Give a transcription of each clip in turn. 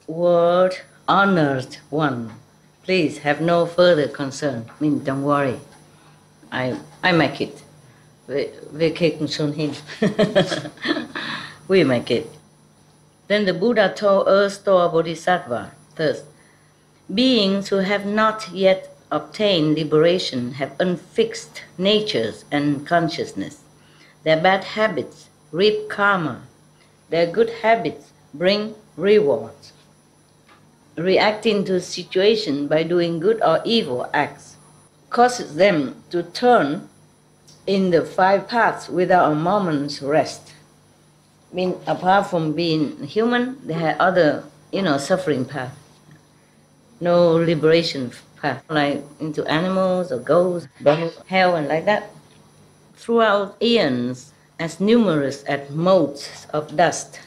Word honored one. Please have no further concern. I mean, don't worry. I make it. We can him. We make it. Then the Buddha told Earth-store Bodhisattva, thus, beings who have not yet obtained liberation have unfixed natures and consciousness. Their bad habits reap karma. Their good habits bring rewards. Reacting to situation by doing good or evil acts causes them to turn in the 5 paths without a moment's rest. I mean, apart from being human, they have other, suffering path. No liberation path, like into animals or ghosts, hell and like that. Throughout eons, as numerous as motes of dust,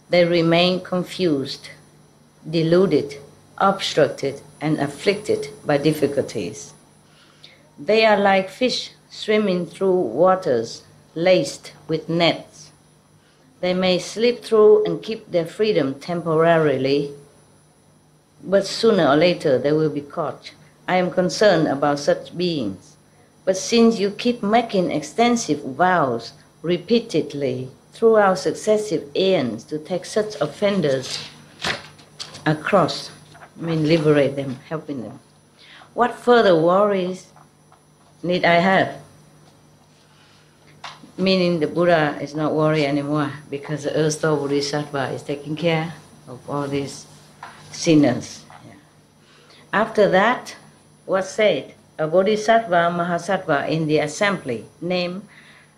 they remain confused, deluded, obstructed, and afflicted by difficulties. They are like fish swimming through waters laced with nets. They may slip through and keep their freedom temporarily, but sooner or later they will be caught. I am concerned about such beings. But since you keep making extensive vows repeatedly throughout successive aeons to take such offenders across, liberate them, helping them, what further worries need I have? Meaning the Buddha is not worried anymore because the Earth-store Bodhisattva is taking care of all these sinners. Yeah. After that, was said, a Bodhisattva Mahasattva in the assembly named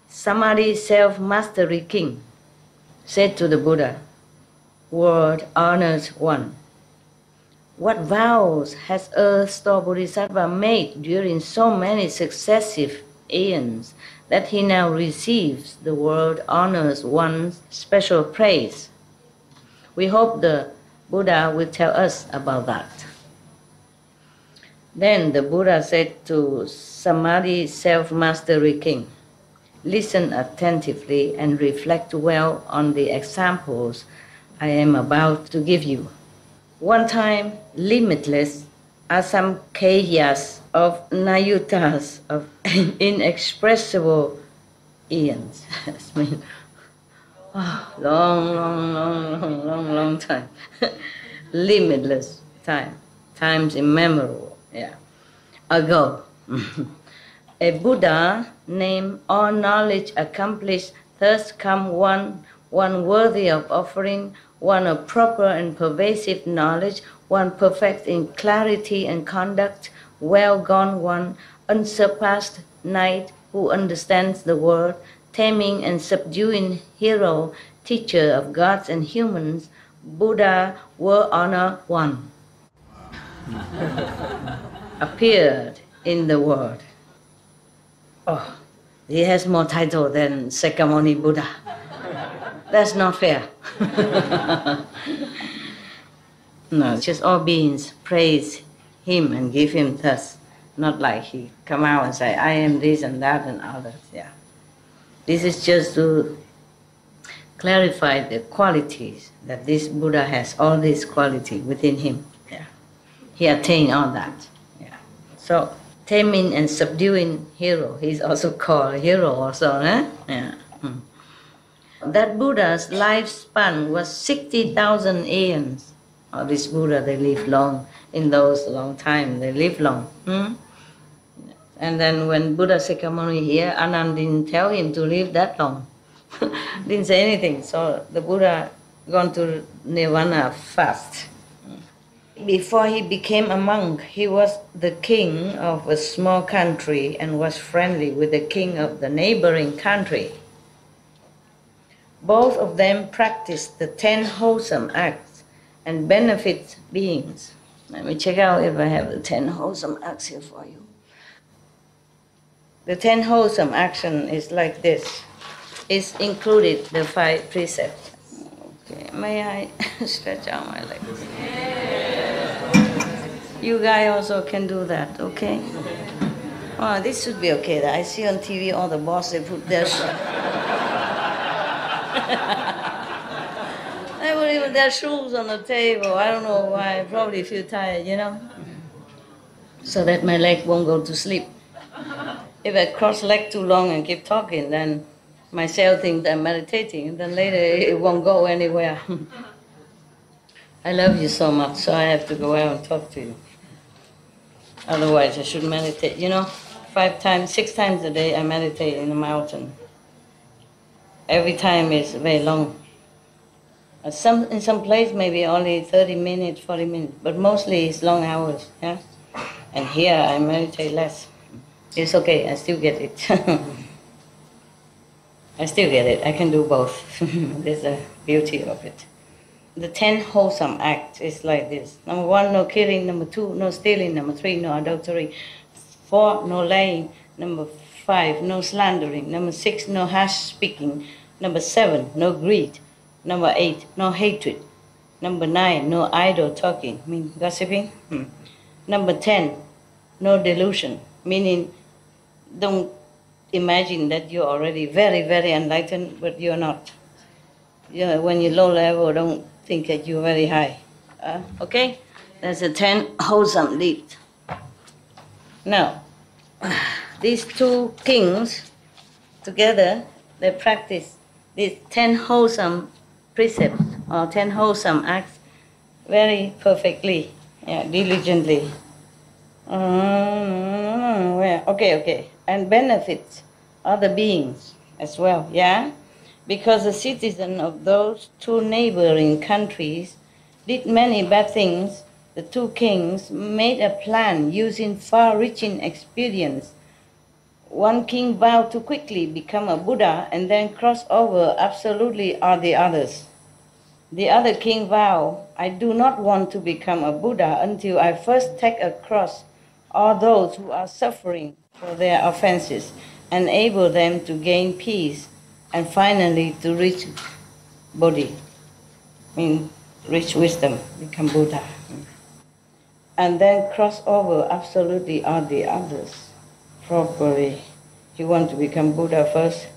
Samadhi Self-Mastery King said to the Buddha, Word honored one, what vows has Earth-store Bodhisattva made during so many successive aeons that he now receives the word honors one's special praise? We hope the Buddha will tell us about that. Then the Buddha said to Samadhi Self-Mastery King, listen attentively and reflect well on the examples I am about to give you. One time, limitless asamkheyas of nayutas of inexpressible eons. I mean, long time. Limitless time. Times immemorable. Yeah. Ago. A Buddha named All Knowledge Accomplished, thus come one worthy of offering, one of proper and pervasive knowledge, one perfect in clarity and conduct, well gone one, unsurpassed knight who understands the word, taming and subduing hero, teacher of gods and humans, Buddha were honor one. Appeared in the world. Oh, he has more title than Sakyamuni Buddha. That's not fair. No, just all beings praise him and give him thus. Not like he come out and say, I am this and that and others. Yeah. This is just to clarify the qualities that this Buddha has, all these qualities within him. Yeah. He attained all that. Yeah. So, taming and subduing hero, he's also called a hero also, eh? Yeah. That Buddha's lifespan was 60,000 aeons. Oh, this Buddha, they live long. In those long time, they live long. And then when Buddha Sakyamuni here, Anand didn't tell him to live that long. Didn't say anything. So the Buddha gone to Nirvana fast. Before he became a monk, he was the king of a small country and was friendly with the king of the neighboring country. Both of them practiced the 10 wholesome acts and benefit beings. Let me check out if I have the 10 wholesome acts here for you. The 10 wholesome action is like this. It's included the 5 precepts. Okay, may I stretch out my legs? You guys also can do that, okay? Oh, this should be okay. I see on TV all the bosses, they put their... I wouldn't Even there are shoes on the table. I don't know why. I probably feel tired, So that my leg won't go to sleep. If I cross leg too long and keep talking, then my cell thinks I'm meditating, and then later it won't go anywhere. I love you so much, so I have to go out and talk to you. Otherwise, I should meditate. 5 times, 6 times a day, I meditate in the mountain. Every time is very long. In some place, maybe only 30 minutes, 40 minutes, but mostly it's long hours. Yeah. And here, I meditate less. It's okay. I still get it. I still get it. I can do both. There's a beauty of it. The 10 wholesome acts is like this. Number 1, no killing. Number 2, no stealing. Number 3, no adultery. 4, no lying. Number 5, no slandering. Number 6, no harsh speaking. Number 7, no greed. Number 8, no hatred. Number 9, no idle talking, meaning gossiping. Number 10, no delusion, meaning don't imagine that you're already very, very enlightened, but you're not. When you're low level, don't think that you're very high. Okay? That's the 10 wholesome deeds. Now, these 2 kings together, they practice these 10 wholesome precepts or 10 wholesome acts very perfectly, diligently. Okay. And benefits other beings as well, because the citizen of those 2 neighboring countries did many bad things. The 2 kings made a plan using far-reaching experience. One king vowed to quickly become a Buddha and then cross over absolutely all the others. The other king vowed, I do not want to become a Buddha until I first take across all those who are suffering for their offenses, enable them to gain peace, and finally to reach Bodhi, reach wisdom, become Buddha. And then cross over absolutely all the others properly. You want to become Buddha first,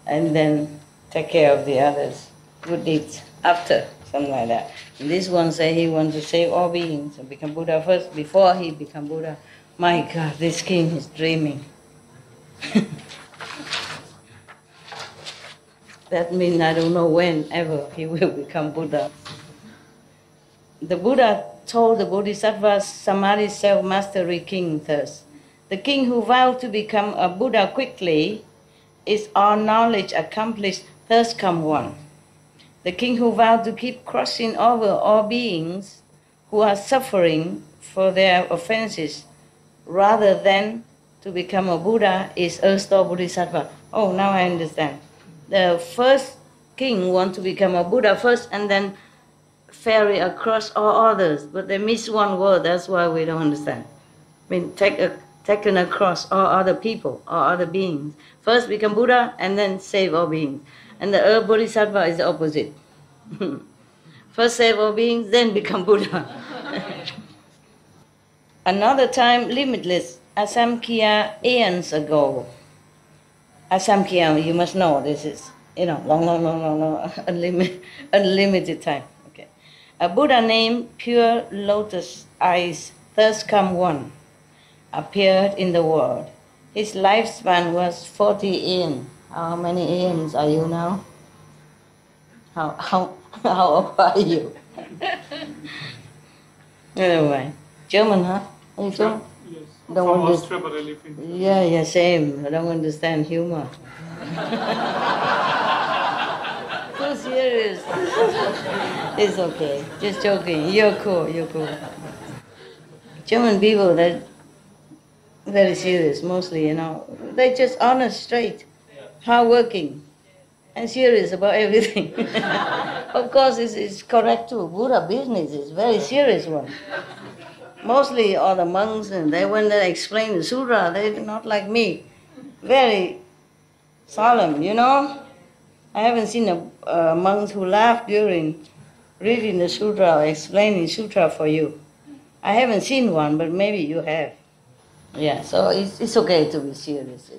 and then take care of the others. Good deeds after, something like that. And this one say he wants to save all beings and become Buddha first before he become Buddha. My God, this king is dreaming. That means I don't know when ever he will become Buddha. The Buddha told the Bodhisattva Samadhi self-mastery king thus, the king who vowed to become a Buddha quickly is all knowledge accomplished, thus come one. The king who vowed to keep crossing over all beings who are suffering for their offenses rather than to become a Buddha is erstwhile Bodhisattva. Oh, now I understand. The first king wants to become a Buddha first and then ferry across all others, but they miss one word, that's why we don't understand. Taken across all other people, all other beings. First become Buddha and then save all beings. And the earth Bodhisattva is the opposite. First save all beings, then become Buddha. Another time, limitless, Asamkhya aeons ago. Asamkhya, you must know, this is, long, unlimited time. Okay. A Buddha named Pure Lotus Eyes, thus come one, appeared in the world. His lifespan was 40 aeons. How many aeons are you now? How old are you? Anyway, German, huh? Are you German? Yes. Don't From want Austria, but I live in... Yeah, same. I don't understand humor. Too serious. It's okay. Just joking. You're cool. German people, they're very serious, mostly, They're just honest, straight, hardworking, and serious about everything. Of course, it's correct too. Buddha business is very serious one. Mostly all the monks, and when they explain the sutra, they're not like me. Very solemn, I haven't seen a monk who laughed during reading the sutra or explaining sutra for you. I haven't seen one, but maybe you have. Yeah, so it's okay to be serious.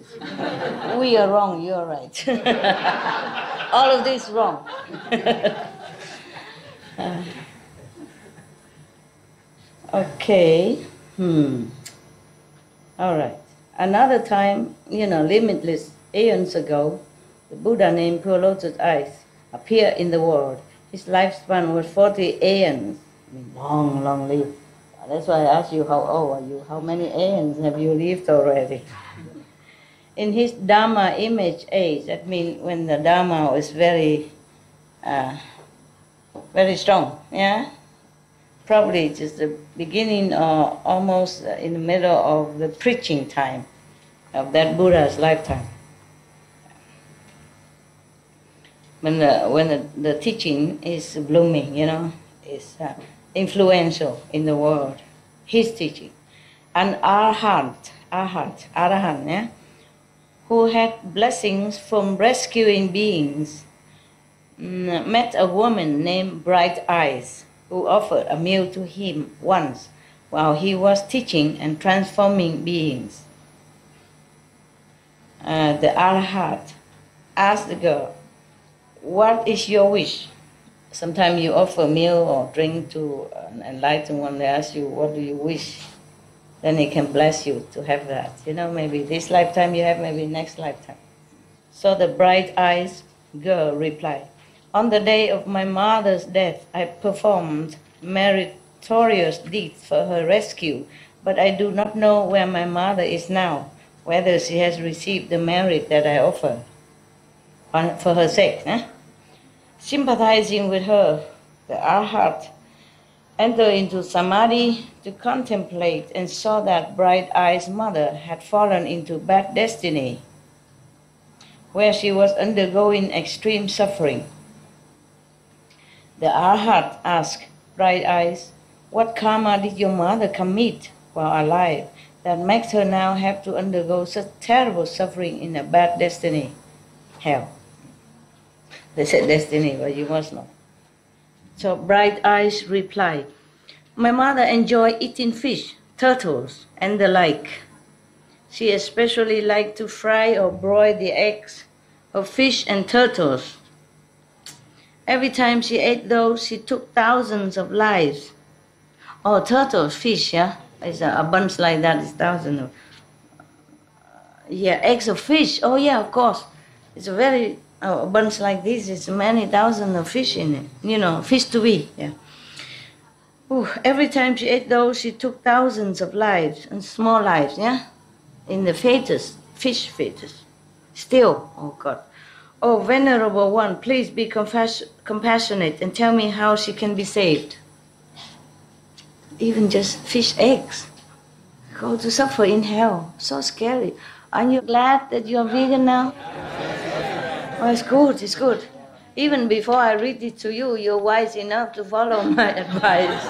We are wrong, you are right. All of this wrong. Okay. All right. Another time, limitless aeons ago, the Buddha named Pure Lotus Eyes appeared in the world. His lifespan was 40 aeons. I mean, long, long live. That's why I asked you, how old are you? How many aeons have you lived already? In his Dharma image age, that means when the Dharma was very, very strong, yeah? Probably just the beginning or almost in the middle of the preaching time of that Buddha's lifetime. When the teaching is blooming, is influential in the world, his teaching. An arhat, yeah, who had blessings from rescuing beings, met a woman named Bright Eyes, who offered a meal to him once while he was teaching and transforming beings. The arhat asked the girl, "What is your wish?" Sometimes you offer meal or drink to an enlightened one, they ask you, "What do you wish?" Then he can bless you to have that. Maybe this lifetime you have, maybe next lifetime. So the Bright Eyes girl replied, "On the day of my mother's death, I performed meritorious deeds for her rescue, but I do not know where my mother is now, whether she has received the merit that I offer for her sake." Sympathizing with her, the arhat entered into samadhi to contemplate and saw that Bright Eyes' mother had fallen into bad destiny, where she was undergoing extreme suffering. The arhat asked Bright Eyes, "What karma did your mother commit while alive that makes her now have to undergo such terrible suffering in a bad destiny, hell?" They said destiny, but you must know. So Bright Eyes replied, "My mother enjoyed eating fish, turtles, and the like. She especially liked to fry or broil the eggs of fish and turtles. Every time she ate those, she took thousands of lives." Oh, turtles, fish, yeah? It's a bunch like that, it's thousands of... eggs of fish, oh yeah, of course. It's a very... a bunch like this, it's many thousands of fish in it. Fish to be, yeah. Ooh, every time she ate those, she took thousands of lives, and small lives, yeah? In the fetus, fish fetus. Still, oh God. "Oh, Venerable One, please be compassionate and tell me how she can be saved." Even just fish eggs. Go to suffer in hell. So scary. Aren't you glad that you're vegan now? Oh, it's good, it's good. Even before I read it to you, you're wise enough to follow my advice.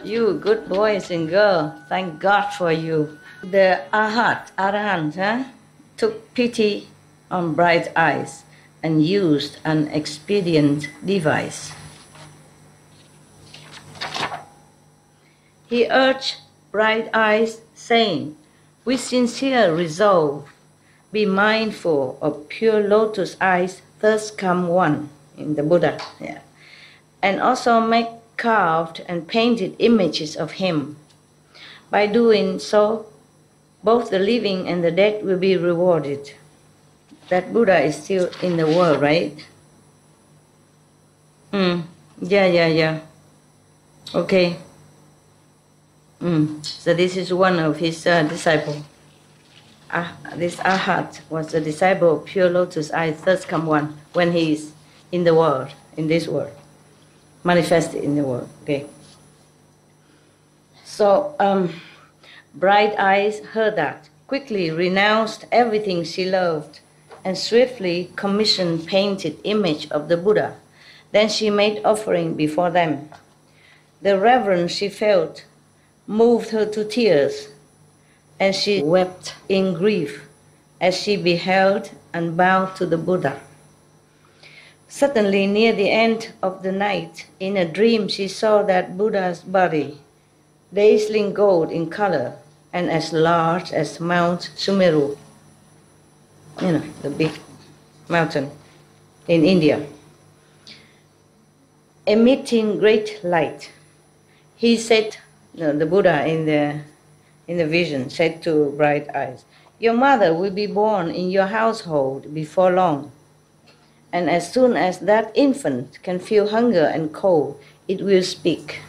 You good boys and girls, thank God for you. The arahant, took pity on Bright Eyes and used an expedient device. He urged Bright Eyes, saying, "With sincere resolve, be mindful of Pure Lotus Eyes, thus come one," in the Buddha, yeah. "And also make carved and painted images of him. By doing so, both the living and the dead will be rewarded." That Buddha is still in the world, right? Yeah. Okay. So this is one of his disciples. This arhat was the disciple of Pure Lotus Eyes, thus come one, when he is in the world, in this world, manifested in the world. Okay. So Bright Eyes heard that, quickly renounced everything she loved, and swiftly commissioned painted image of the Buddha. Then she made offering before them. The reverence she felt moved her to tears, and she wept in grief as she beheld and bowed to the Buddha. Suddenly, near the end of the night, in a dream she saw that Buddha's body, dazzling gold in color and as large as Mount Sumeru, the big mountain in India, emitting great light. He sat the Buddha in the vision said to Bright Eyes, "Your mother will be born in your household before long. And as soon as that infant can feel hunger and cold, it will speak."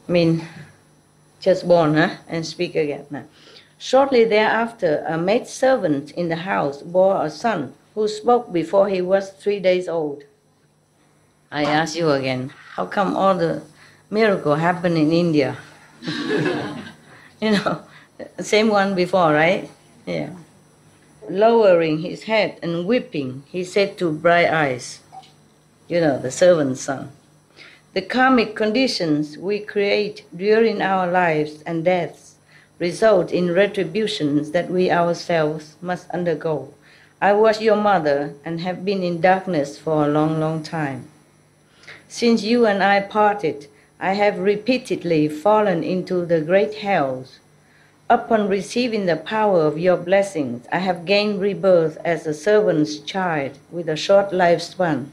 I mean, just born, and speak again. Shortly thereafter, a maidservant in the house bore a son who spoke before he was 3 days old. I ask you again, how come all the miracle happen in India? Same one before, right? Yeah. Lowering his head and weeping, he said to Bright Eyes, the servant's son, "The karmic conditions we create during our lives and deaths result in retributions that we ourselves must undergo. I was your mother and have been in darkness for a long, long time. Since you and I parted, I have repeatedly fallen into the great hells. Upon receiving the power of your blessings, I have gained rebirth as a servant's child with a short lifespan."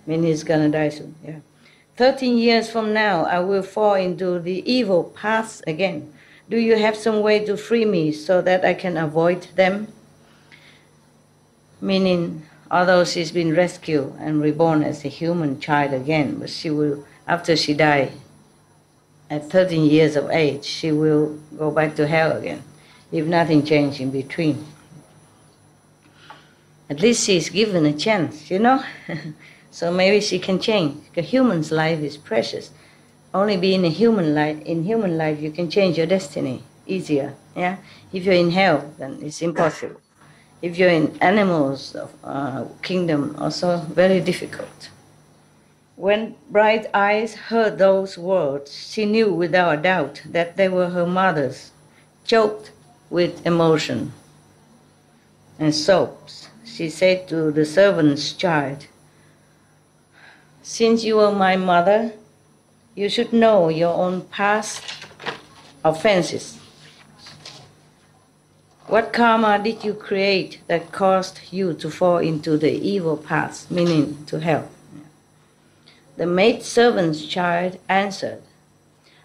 I mean, he's gonna die soon, yeah. 13 years from now, I will fall into the evil paths again. Do you have some way to free me so that I can avoid them? Meaning, although she's been rescued and reborn as a human child again, but she will, after she dies, at 13 years of age, she will go back to hell again, if nothing changed in between. At least she's given a chance, So maybe she can change. Because human's life is precious. Only being in human life, you can change your destiny easier. Yeah. If you're in hell, then it's impossible. If you're in animals kingdom, also very difficult. When Bright Eyes heard those words, she knew without a doubt that they were her mother's, choked with emotion and sobs. She said to the servant's child, "Since you are my mother, you should know your own past offenses. What karma did you create that caused you to fall into the evil paths, meaning to hell?" The maidservant's child answered,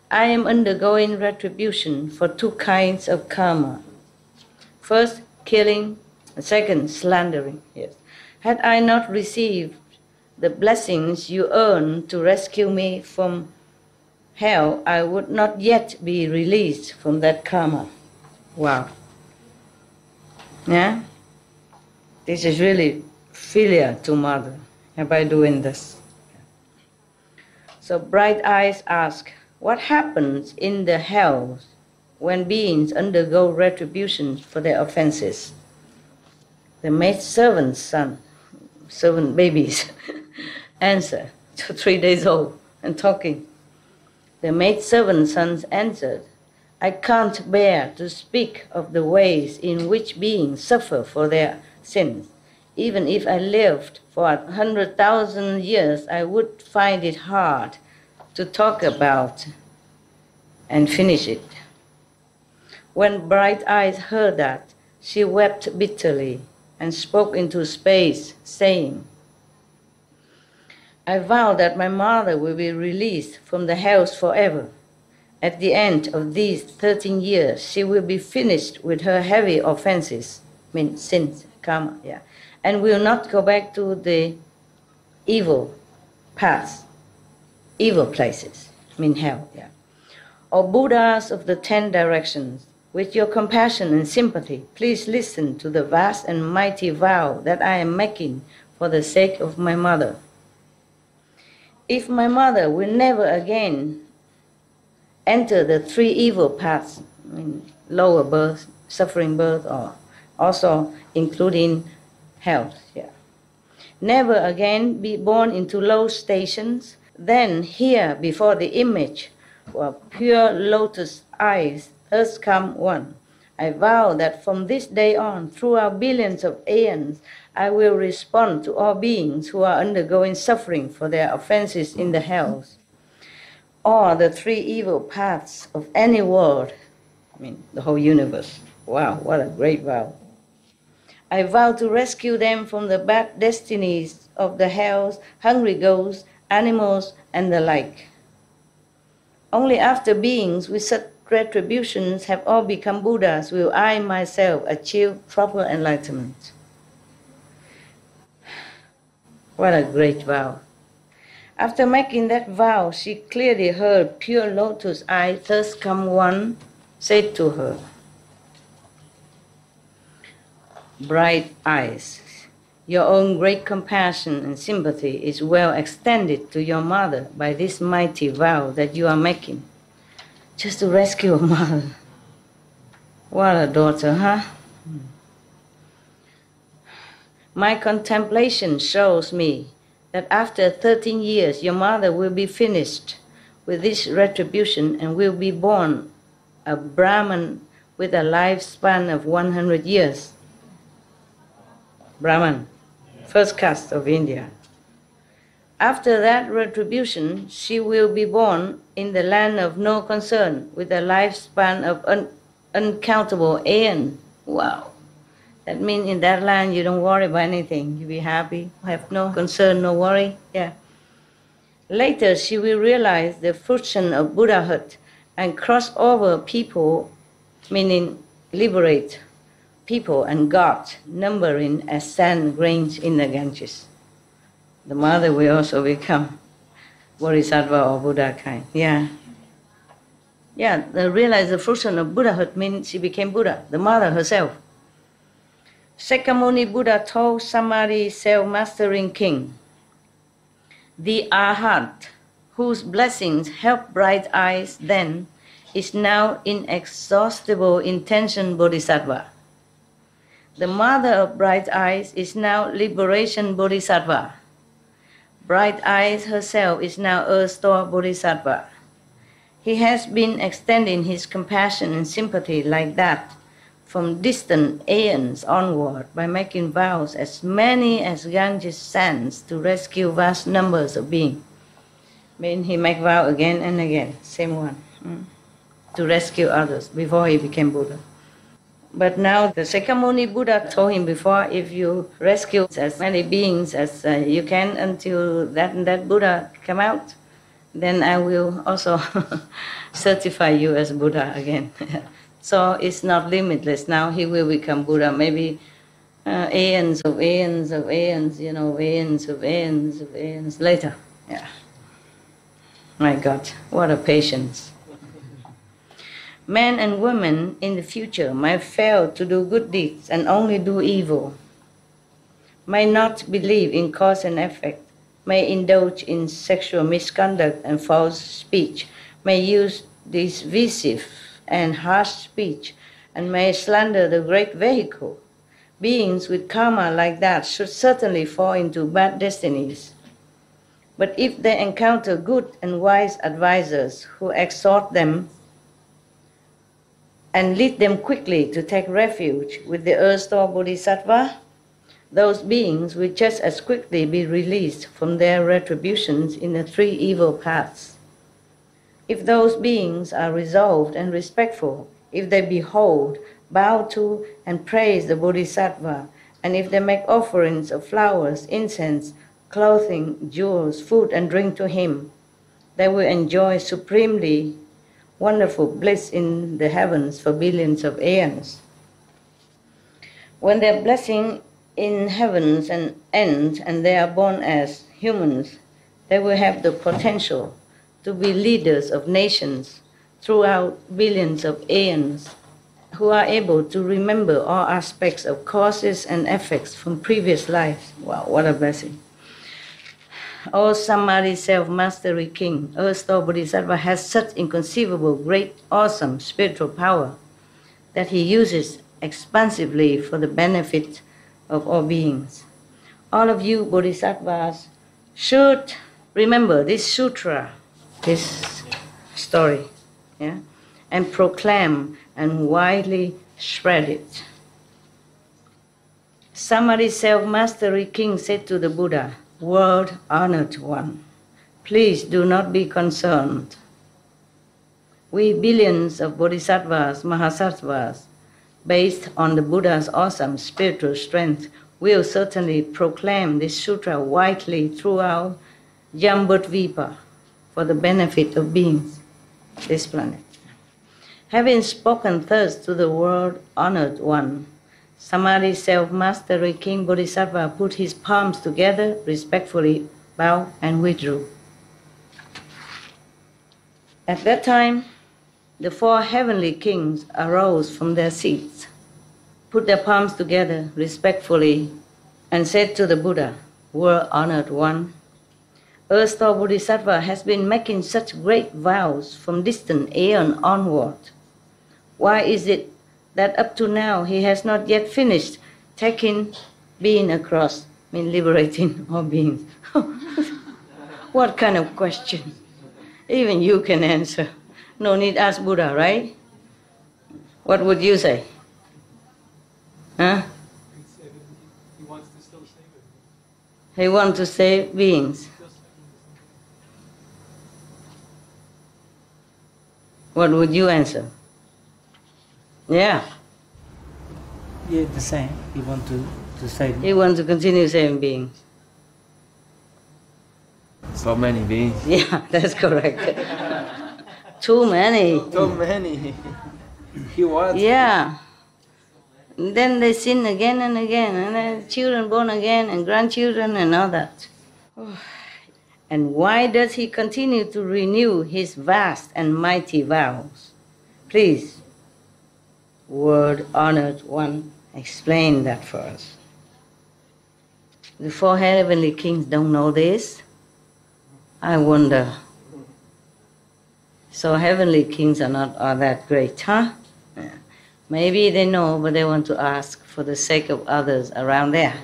"I am undergoing retribution for 2 kinds of karma. First, killing, and second, slandering." Yes. "Had I not received the blessings you earned to rescue me from hell, I would not yet be released from that karma." Wow. Yeah? This is really filial to mother by doing this. So Bright Eyes ask, what happens in the hells when beings undergo retribution for their offenses? The maidservant's son, servant babies, answer, 3 days old and talking. The maidservant's sons answered, "I can't bear to speak of the ways in which beings suffer for their sins. Even if I lived for 100,000 years, I would find it hard to talk about and finish it." When Bright Eyes heard that, she wept bitterly and spoke into space, saying, "I vow that my mother will be released from the hells forever. At the end of these 13 years, she will be finished with her heavy offenses," means sins, karma, yeah, "and will not go back to the evil paths, evil places, mean hell, yeah. O Buddhas of the 10 directions, with your compassion and sympathy, please listen to the vast and mighty vow that I am making for the sake of my mother. If my mother will never again enter the 3 evil paths, I mean lower birth, suffering birth, or also including hell, yeah. Never again be born into low stations, then here before the image of pure lotus eyes, thus come one. I vow that from this day on, throughout billions of aeons, I will respond to all beings who are undergoing suffering for their offenses in the hells, or the 3 evil paths of any world, I mean the whole universe." Wow, what a great vow. "I vow to rescue them from the bad destinies of the hells, hungry ghosts, animals, and the like. Only after beings with such retributions have all become Buddhas will I myself achieve proper enlightenment. What a great vow. After making that vow, she clearly heard pure lotus eyes. Thus come one, said to her, bright eyes, your own great compassion and sympathy is well extended to your mother by this mighty vow that you are making, just to rescue a mother. What a daughter, huh? My contemplation shows me that after 13 years your mother will be finished with this retribution and will be born a Brahman with a lifespan of 100 years. Brahman, first caste of India. After that retribution, she will be born in the land of no concern with a lifespan of uncountable aeon. Wow. That means in that land you don't worry about anything. You be happy, have no concern, no worry. Yeah. Later she will realize the fruition of Buddhahood and cross over people, meaning liberate people and God, numbering as sand grains in the Ganges. The mother will also become Bodhisattva or Buddha kind. Yeah. Yeah, realize the fruition of Buddhahood means she became Buddha, the mother herself. Sakyamuni Buddha told Samadhi self-mastering king, the Arhat, whose blessings help bright eyes then, is now inexhaustible intention Bodhisattva. The mother of bright eyes is now liberation Bodhisattva. Bright eyes herself is now earth store Bodhisattva. He has been extending his compassion and sympathy like that from distant aeons onward by making vows as many as Ganges sands to rescue vast numbers of beings. Mean he make vow again and again, same one, to rescue others before he became Buddha. But now the Sakyamuni Buddha told him before, if you rescue as many beings as you can until that Buddha come out, then I will also certify you as Buddha again. So it's not limitless. Now he will become Buddha, maybe aeons of aeons of aeons, aeons of aeons of aeons later. Yeah. My God, what a patience. Men and women in the future might fail to do good deeds and only do evil, may not believe in cause and effect, may indulge in sexual misconduct and false speech, may use divisive and harsh speech, and may slander the great vehicle. Beings with karma like that should certainly fall into bad destinies. But if they encounter good and wise advisors who exhort them and lead them quickly to take refuge with the earth-store Bodhisattva, those beings will just as quickly be released from their retributions in the three evil paths. If those beings are resolved and respectful, if they behold, bow to, and praise the Bodhisattva, and if they make offerings of flowers, incense, clothing, jewels, food, and drink to him, they will enjoy supremely wonderful bliss in the heavens for billions of aeons. When their blessing in heavens ends and they are born as humans, they will have the potential to be leaders of nations throughout billions of aeons, who are able to remember all aspects of causes and effects from previous lives. Wow, what a blessing. O Samadhi self-mastery king, earth-store Bodhisattva has such inconceivable, great, awesome spiritual power that he uses expansively for the benefit of all beings. All of you Bodhisattvas should remember this sutra, this story, and proclaim and widely spread it. Samadhi self-mastery king said to the Buddha, world honored one, please do not be concerned. We billions of bodhisattvas, mahasattvas, based on the Buddha's awesome spiritual strength, will certainly proclaim this sutra widely throughout Jambudvipa for the benefit of beings. this planet. Having spoken thus to the world-honored one, Samadhi self-mastery King Bodhisattva put his palms together, respectfully bowed and withdrew. At that time, the 4 heavenly kings arose from their seats, put their palms together respectfully, and said to the Buddha, "World-honored one, erstwhile Bodhisattva has been making such great vows from distant aeon onward. Why is it that up to now he has not yet finished taking being across, liberating all beings?" What kind of question? Even you can answer. No need ask Buddha, right? What would you say? Huh? He wants to still save it. He wants to save beings. What would you answer? Yeah. Yeah, the same. He wants to save. He wants to continue saving beings. So many beings. Yeah, that's correct. Too many. So many. He wants. Yeah. Then they sin again and again, and then children born again, and grandchildren, and all that. And why does he continue to renew his vast and mighty vows? Please, word-honored one, explain that for us. The 4 heavenly kings don't know this? I wonder. So heavenly kings are not all that great, huh? Yeah. Maybe they know, but they want to ask for the sake of others around there,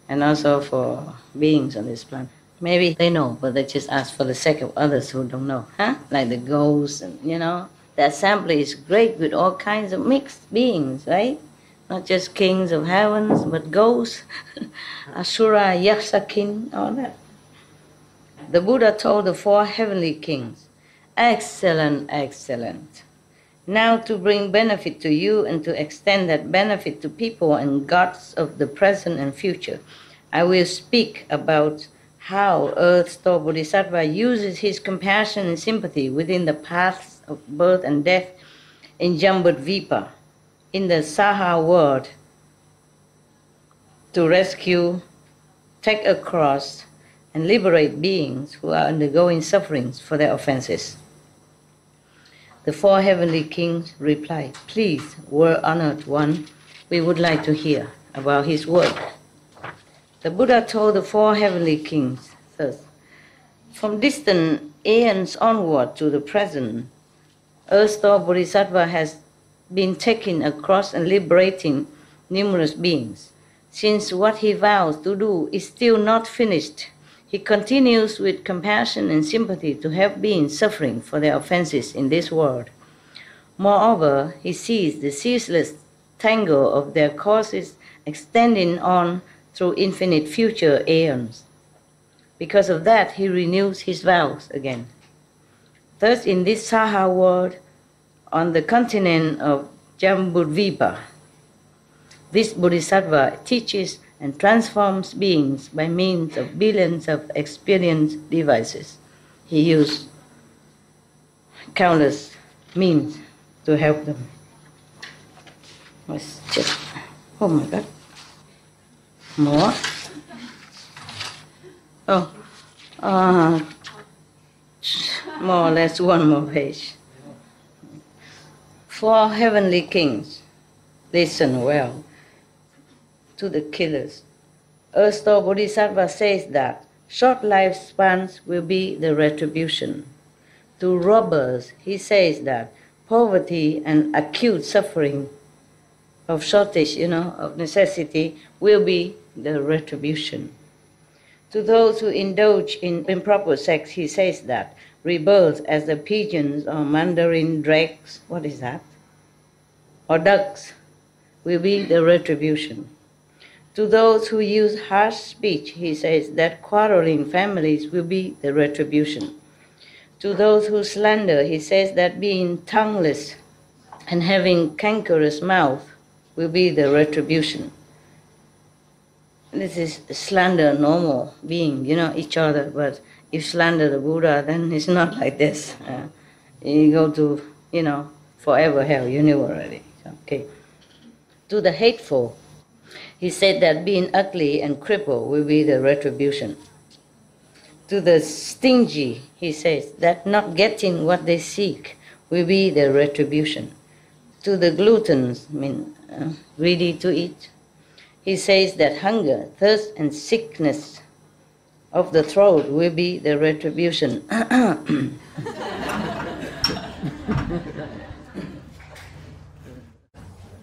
and also for beings on this planet. Maybe they know, but they just ask for the sake of others who don't know, huh? Like the ghosts, and the assembly is great with all kinds of mixed beings, right? Not just kings of heavens, but ghosts, asura, yaksa king, all that. The Buddha told the 4 heavenly kings, "Excellent, excellent. Now to bring benefit to you and to extend that benefit to people and gods of the present and future, I will speak about how Earth-Store Bodhisattva uses his compassion and sympathy within the paths of birth and death in Jambudvipa, in the Saha world, to rescue, take across, and liberate beings who are undergoing sufferings for their offenses." The 4 heavenly kings replied, "Please, world-honored one, we would like to hear about his work." The Buddha told the 4 heavenly kings thus, "From distant aeons onward to the present, Earth-Store Bodhisattva has been taking across and liberating numerous beings. Since what he vows to do is still not finished, he continues with compassion and sympathy to help beings suffering for their offenses in this world. Moreover, he sees the ceaseless tangle of their causes extending on through infinite future aeons. Because of that, he renews his vows again. Thus, in this Saha world, on the continent of Jambudvipa, this Bodhisattva teaches and transforms beings by means of billions of experience devices. He used countless means to help them." Let's check. Oh my God. More. Oh, more or less one more page. 4 heavenly kings, listen well to the killers. Earth-Store Bodhisattva says that short lifespans will be the retribution. To robbers, he says that poverty and acute suffering of shortage, of necessity, will be the retribution. To those who indulge in improper sex, he says that rebirth as the pigeons or mandarin drakes, what is that? Or ducks, will be the retribution. To those who use harsh speech, he says that quarreling families will be the retribution. To those who slander, he says that being tongueless and having cankerous mouth will be the retribution. This is slander normal being, each other, but if slander the Buddha, then it's not like this. you go to, forever hell. You knew already. Okay. To the hateful, he said that being ugly and crippled will be the retribution. To the stingy, he says that not getting what they seek will be the retribution. To the gluttons, greedy to eat, he says that hunger, thirst, and sickness of the throat will be the retribution.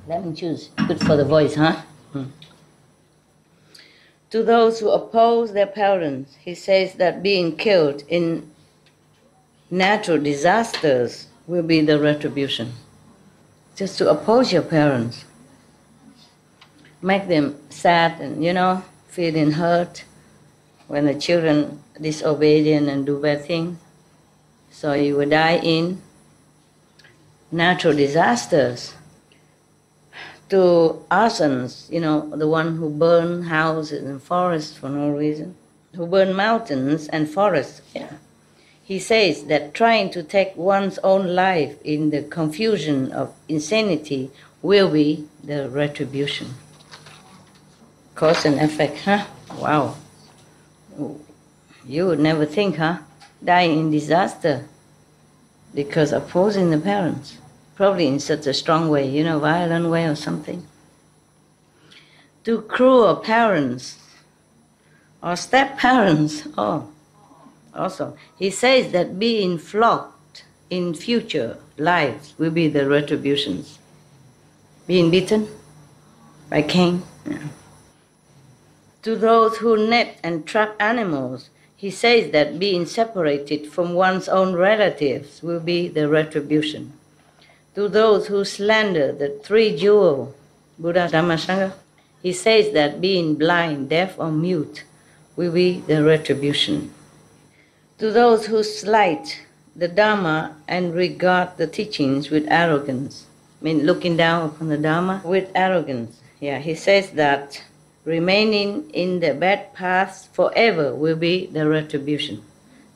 Let me choose. Good for the voice, huh? To those who oppose their parents, he says that being killed in natural disasters will be the retribution. Just to oppose your parents. Make them sad and, feeling hurt when the children disobedient and do bad things. So you will die in natural disasters. To arsons, the one who burn houses and forests for no reason, who burn mountains and forests. Yeah. He says that trying to take one's own life in the confusion of insanity will be the retribution. Cause and effect, huh? Wow. You would never think, huh? Dying in disaster because opposing the parents. Probably in such a strong way, violent way or something. To cruel parents or step-parents, also. He says that being flogged in future lives will be the retributions. Being beaten by Cain. Yeah. To those who net and trap animals, he says that being separated from one's own relatives will be the retribution. To those who slander the three jewel, Buddha, Dhamma, Sangha, he says that being blind, deaf, or mute will be the retribution. To those who slight the Dhamma and regard the teachings with arrogance, looking down upon the Dhamma with arrogance, he says that remaining in the bad paths forever will be the retribution.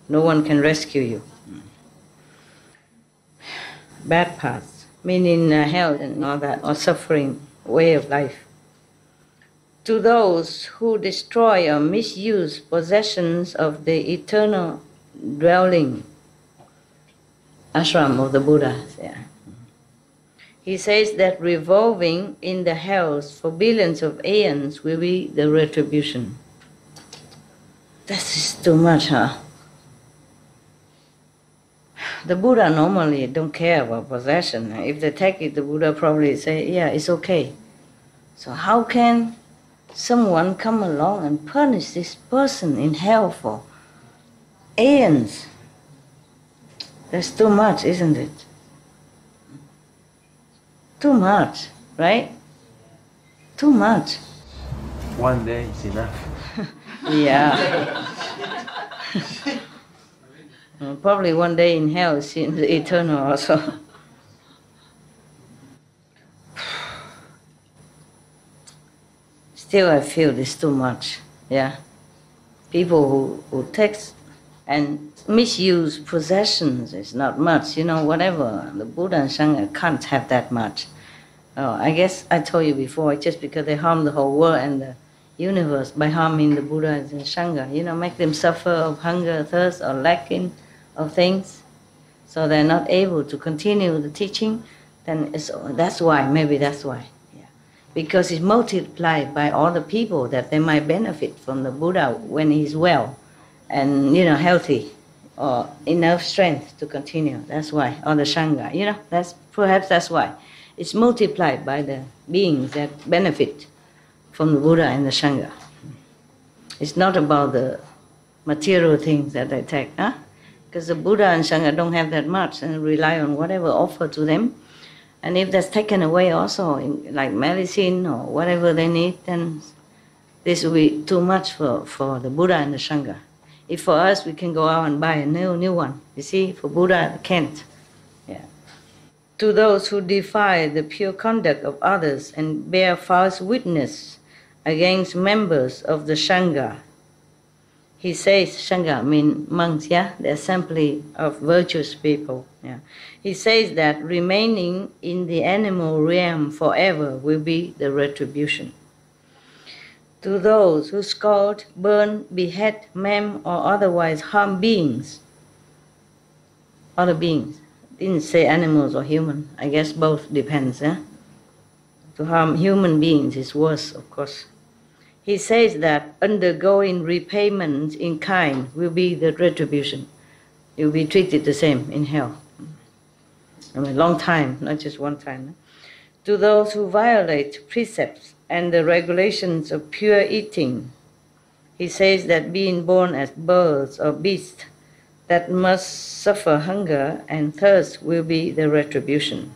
No one can rescue you. Bad paths, meaning hell and all that, or suffering way of life. To those who destroy or misuse possessions of the eternal dwelling, ashram of the Buddhas. Yeah. He says that revolving in the hells for billions of aeons will be the retribution. This is too much, huh? The Buddha normally don't care about possession. If they take it, the Buddha probably say, yeah, it's okay. So how can someone come along and punish this person in hell for aeons? That's too much, isn't it? Too much, right? Too much. One day is enough. Yeah. Probably one day in hell seems eternal also. Still I feel this too much, yeah. People who take and misuse possessions is not much, whatever. The Buddha and Sangha can't have that much. I guess I told you before, just because they harm the whole world and the universe by harming the Buddha and Sangha, make them suffer of hunger, thirst, or lacking of things, so they're not able to continue the teaching, then that's why, maybe that's why. Yeah. Because it's multiplied by all the people that they might benefit from the Buddha when he's well and, healthy or enough strength to continue. That's why, or the Sangha, that's why. It's multiplied by the beings that benefit from the Buddha and the Sangha. It's not about the material things that they take, huh? Because the Buddha and Sangha don't have that much and rely on whatever offered to them. And if that's taken away also, like medicine or whatever they need, then this will be too much for the Buddha and the Sangha. If for us, we can go out and buy a new one. You see, for Buddha, they can't. Yeah. To those who defy the pure conduct of others and bear false witness against members of the Sangha, He says, Sangha mean monks, yeah, the assembly of virtuous people. Yeah. He says that remaining in the animal realm forever will be the retribution. To those who scald, burn, behead, maim, or otherwise harm beings, other beings, didn't say animals or human, I guess both depends, yeah? To harm human beings is worse, of course. He says that undergoing repayment in kind will be the retribution. You'll be treated the same in hell. I mean, long time, not just one time. To those who violate precepts and the regulations of pure eating, he says that being born as birds or beasts that must suffer hunger and thirst will be the retribution.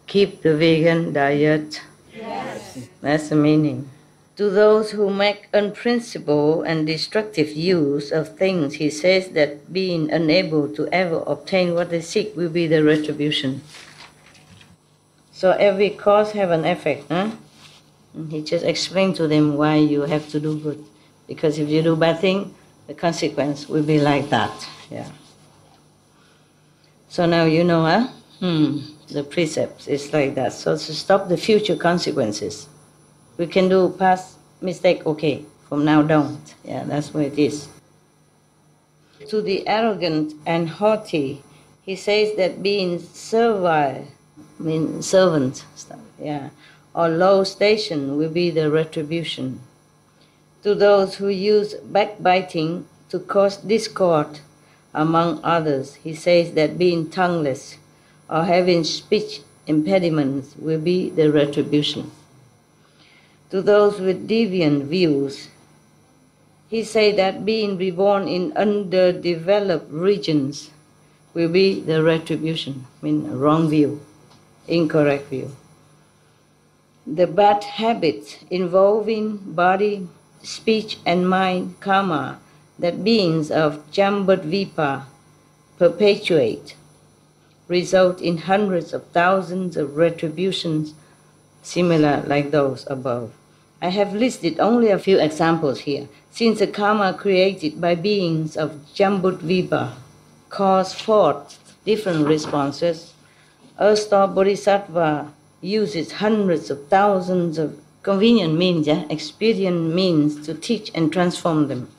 Keep the vegan diet. Yes. That's the meaning. To those who make unprincipled and destructive use of things, he says that being unable to ever obtain what they seek will be the retribution. So every cause have an effect, huh? And he just explained to them why you have to do good. Because if you do bad thing, the consequence will be like that. Yeah. So now you know, huh? The precepts is like that. So to stop the future consequences. We can do past mistake, okay. From now don't. Yeah, that's what it is. To the arrogant and haughty, he says that being servile, means servant, yeah, or low station will be the retribution. To those who use backbiting to cause discord among others, he says that being tongueless or having speech impediments will be the retribution. To those with deviant views, he says that being reborn in underdeveloped regions will be the retribution, I mean wrong view, incorrect view. The bad habits involving body, speech and mind karma that beings of Jambudvipa perpetuate result in hundreds of thousands of retributions similar like those above. I have listed only a few examples here, since the karma created by beings of Jambudvipa cause forth different responses. A star bodhisattva uses hundreds of thousands of convenient means, expedient means to teach and transform them.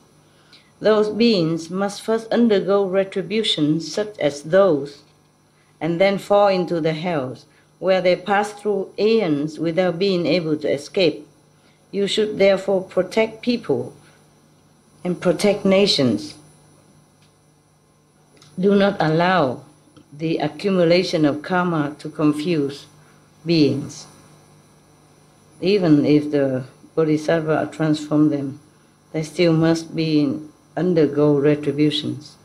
Those beings must first undergo retributions such as those, and then fall into the hells, where they pass through aeons without being able to escape. You should therefore protect people and protect nations. Do not allow the accumulation of karma to confuse beings. Even if the bodhisattva transform them, they still must undergo retributions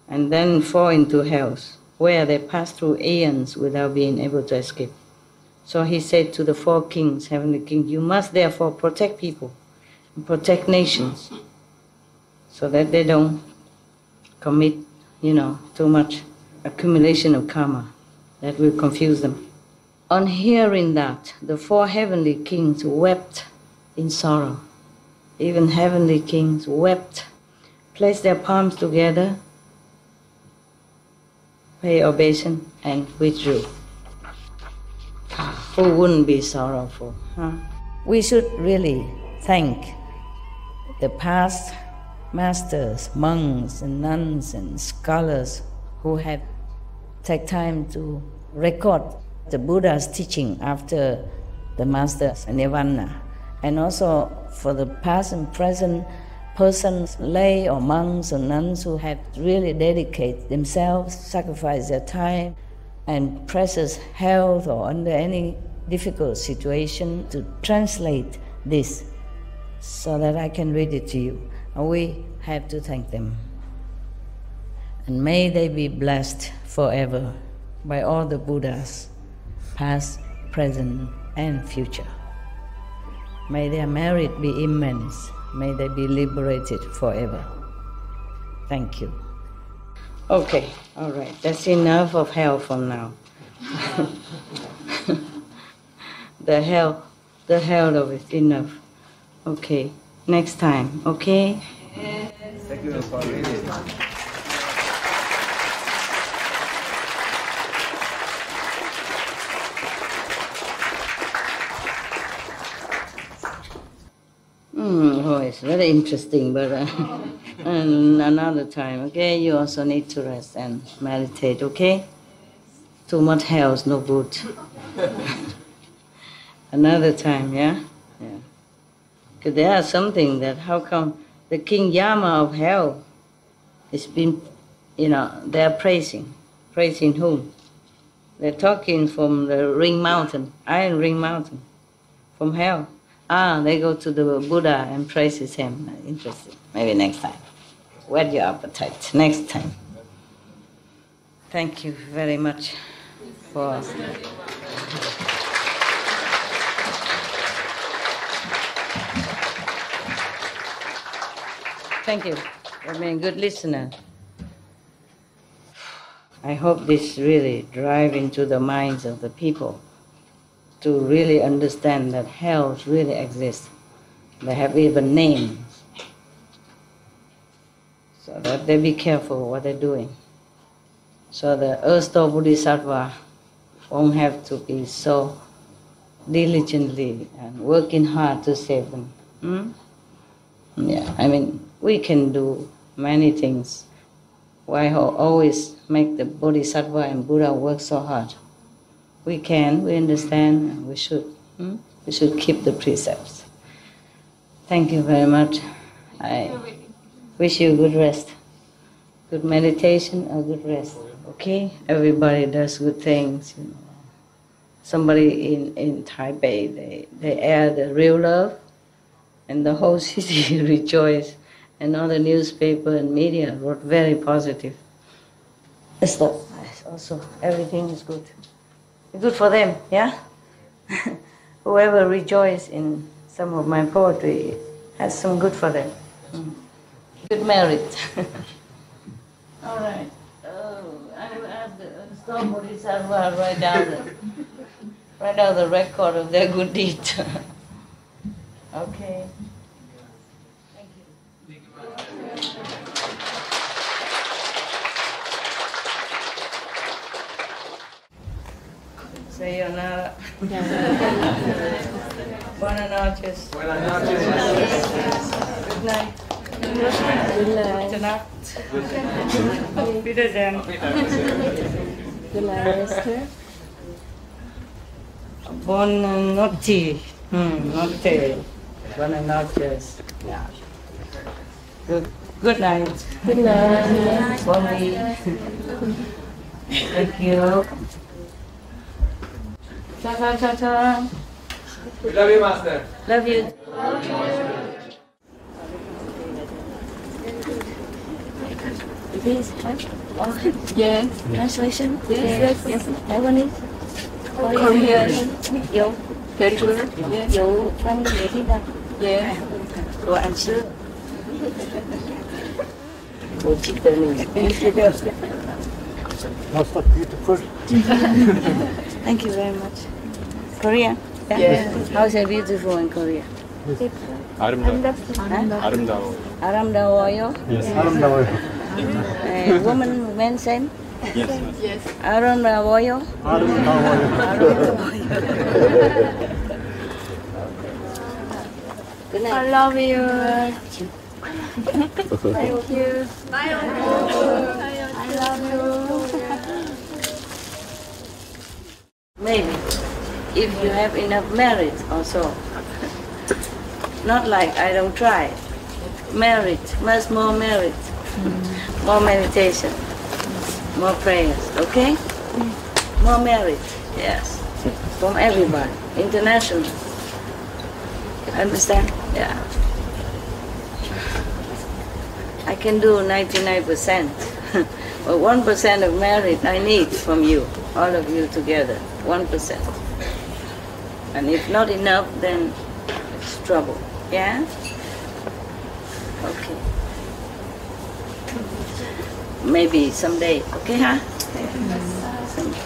and then fall into hells, where they pass through aeons without being able to escape. So he said to the four kings, heavenly kings, you must therefore protect people and protect nations so that they don't commit, too much accumulation of karma that will confuse them. On hearing that, the four heavenly kings wept in sorrow. Even heavenly kings wept, placed their palms together, paid obeisance, and withdrew. Who wouldn't be sorrowful? Huh? We should really thank the past masters, monks and nuns and scholars who had taken time to record the Buddha's teaching after the master's nirvana, and also for the past and present persons, lay or monks or nuns who have really dedicated themselves, sacrificed their time and precious health or under any difficult situation to translate this so that I can read it to you. And we have to thank them. And may they be blessed forever by all the Buddhas, past, present, and future. May their merit be immense. May they be liberated forever. Thank you. Okay, all right. That's enough of hell from now. the hell of it, enough. Okay. next time, okay? Thank you for reading. Oh, it's very interesting, but and another time, okay? You also need to rest and meditate, okay? Too much hell is no good. Another time, yeah? Yeah. Because there are something that how come the King Yama of hell has been, they're praising. Praising whom? They're talking from the Ring Mountain, Iron Ring Mountain, from hell. They go to the Buddha and praises him. Interesting. Maybe next time. Whet your appetite. Next time. Thank you very much for... Thank you for being a good listener. I hope this really drive into the minds of the people to really understand that hell really exists. They have even names, so that they be careful what they're doing. So the Earth-store Bodhisattva won't have to be so diligently and working hard to save them. Yeah, I mean, we can do many things. Why always make the Bodhisattva and Buddha work so hard? We can, we understand, and we should. We should keep the precepts. Thank you very much. I wish you good rest, good meditation or good rest. Okay? Everybody does good things. Somebody in Taipei, they air the real love, and the whole city rejoiced. And all the newspaper and media wrote very positive. Also, everything is good. Good for them, yeah? Whoever rejoices in some of my poetry has some good for them. Good merit. All right. I will ask the Storm Bodhisattva write down the record of their good deed. Okay. Thank you. Sayonara. Buenas noches. Buenas noches. Good night. Good night. Wiedersehen. Good night. Buenas noches. Noche. Buenas noches. Yeah. Good night. Good night. Bon week. Thank you. Ta-ta-ta-ta. We love you, Master. Love you. Please have yes. Translation? Yes. Yes. Taiwanese? Korean. Dấu. Very good. Dấu văn nghệ thích đâu? Yeah. Đồ ăn sữa. Đồ chị tự mình. Most beautiful. Thank you very much. Korea? Yeah. How is it beautiful in Korea? 아름다워. 아름다워요? Yes. 아름다워요. Woman, men same? Yes. 아름다워요? Good night. I love you. Thank you. Bye. I love you. Maybe, if you have enough merit also. Not like I don't try. Merit, much more merit. More meditation. More prayers, okay? More merit, yes. From everybody, international. Understand? Yeah. I can do 99%. But 1% of merit I need from you, all of you together. 1%. And if not enough, then it's trouble. Yeah? Okay. Maybe someday. Okay, huh? Someday.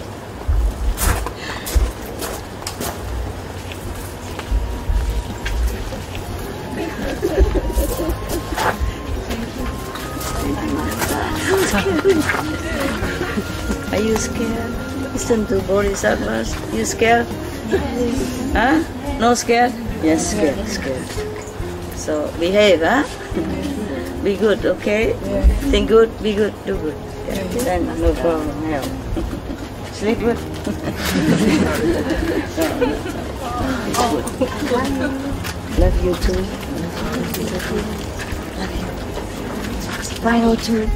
Are you scared? Listen to Bodhisattvas. You scared? Huh? No scared? Yes, scared. So behave, huh? Be good, okay? Think good, be good, do good. Then no problem, help. Sleep good. Love you too. Love you. Final two.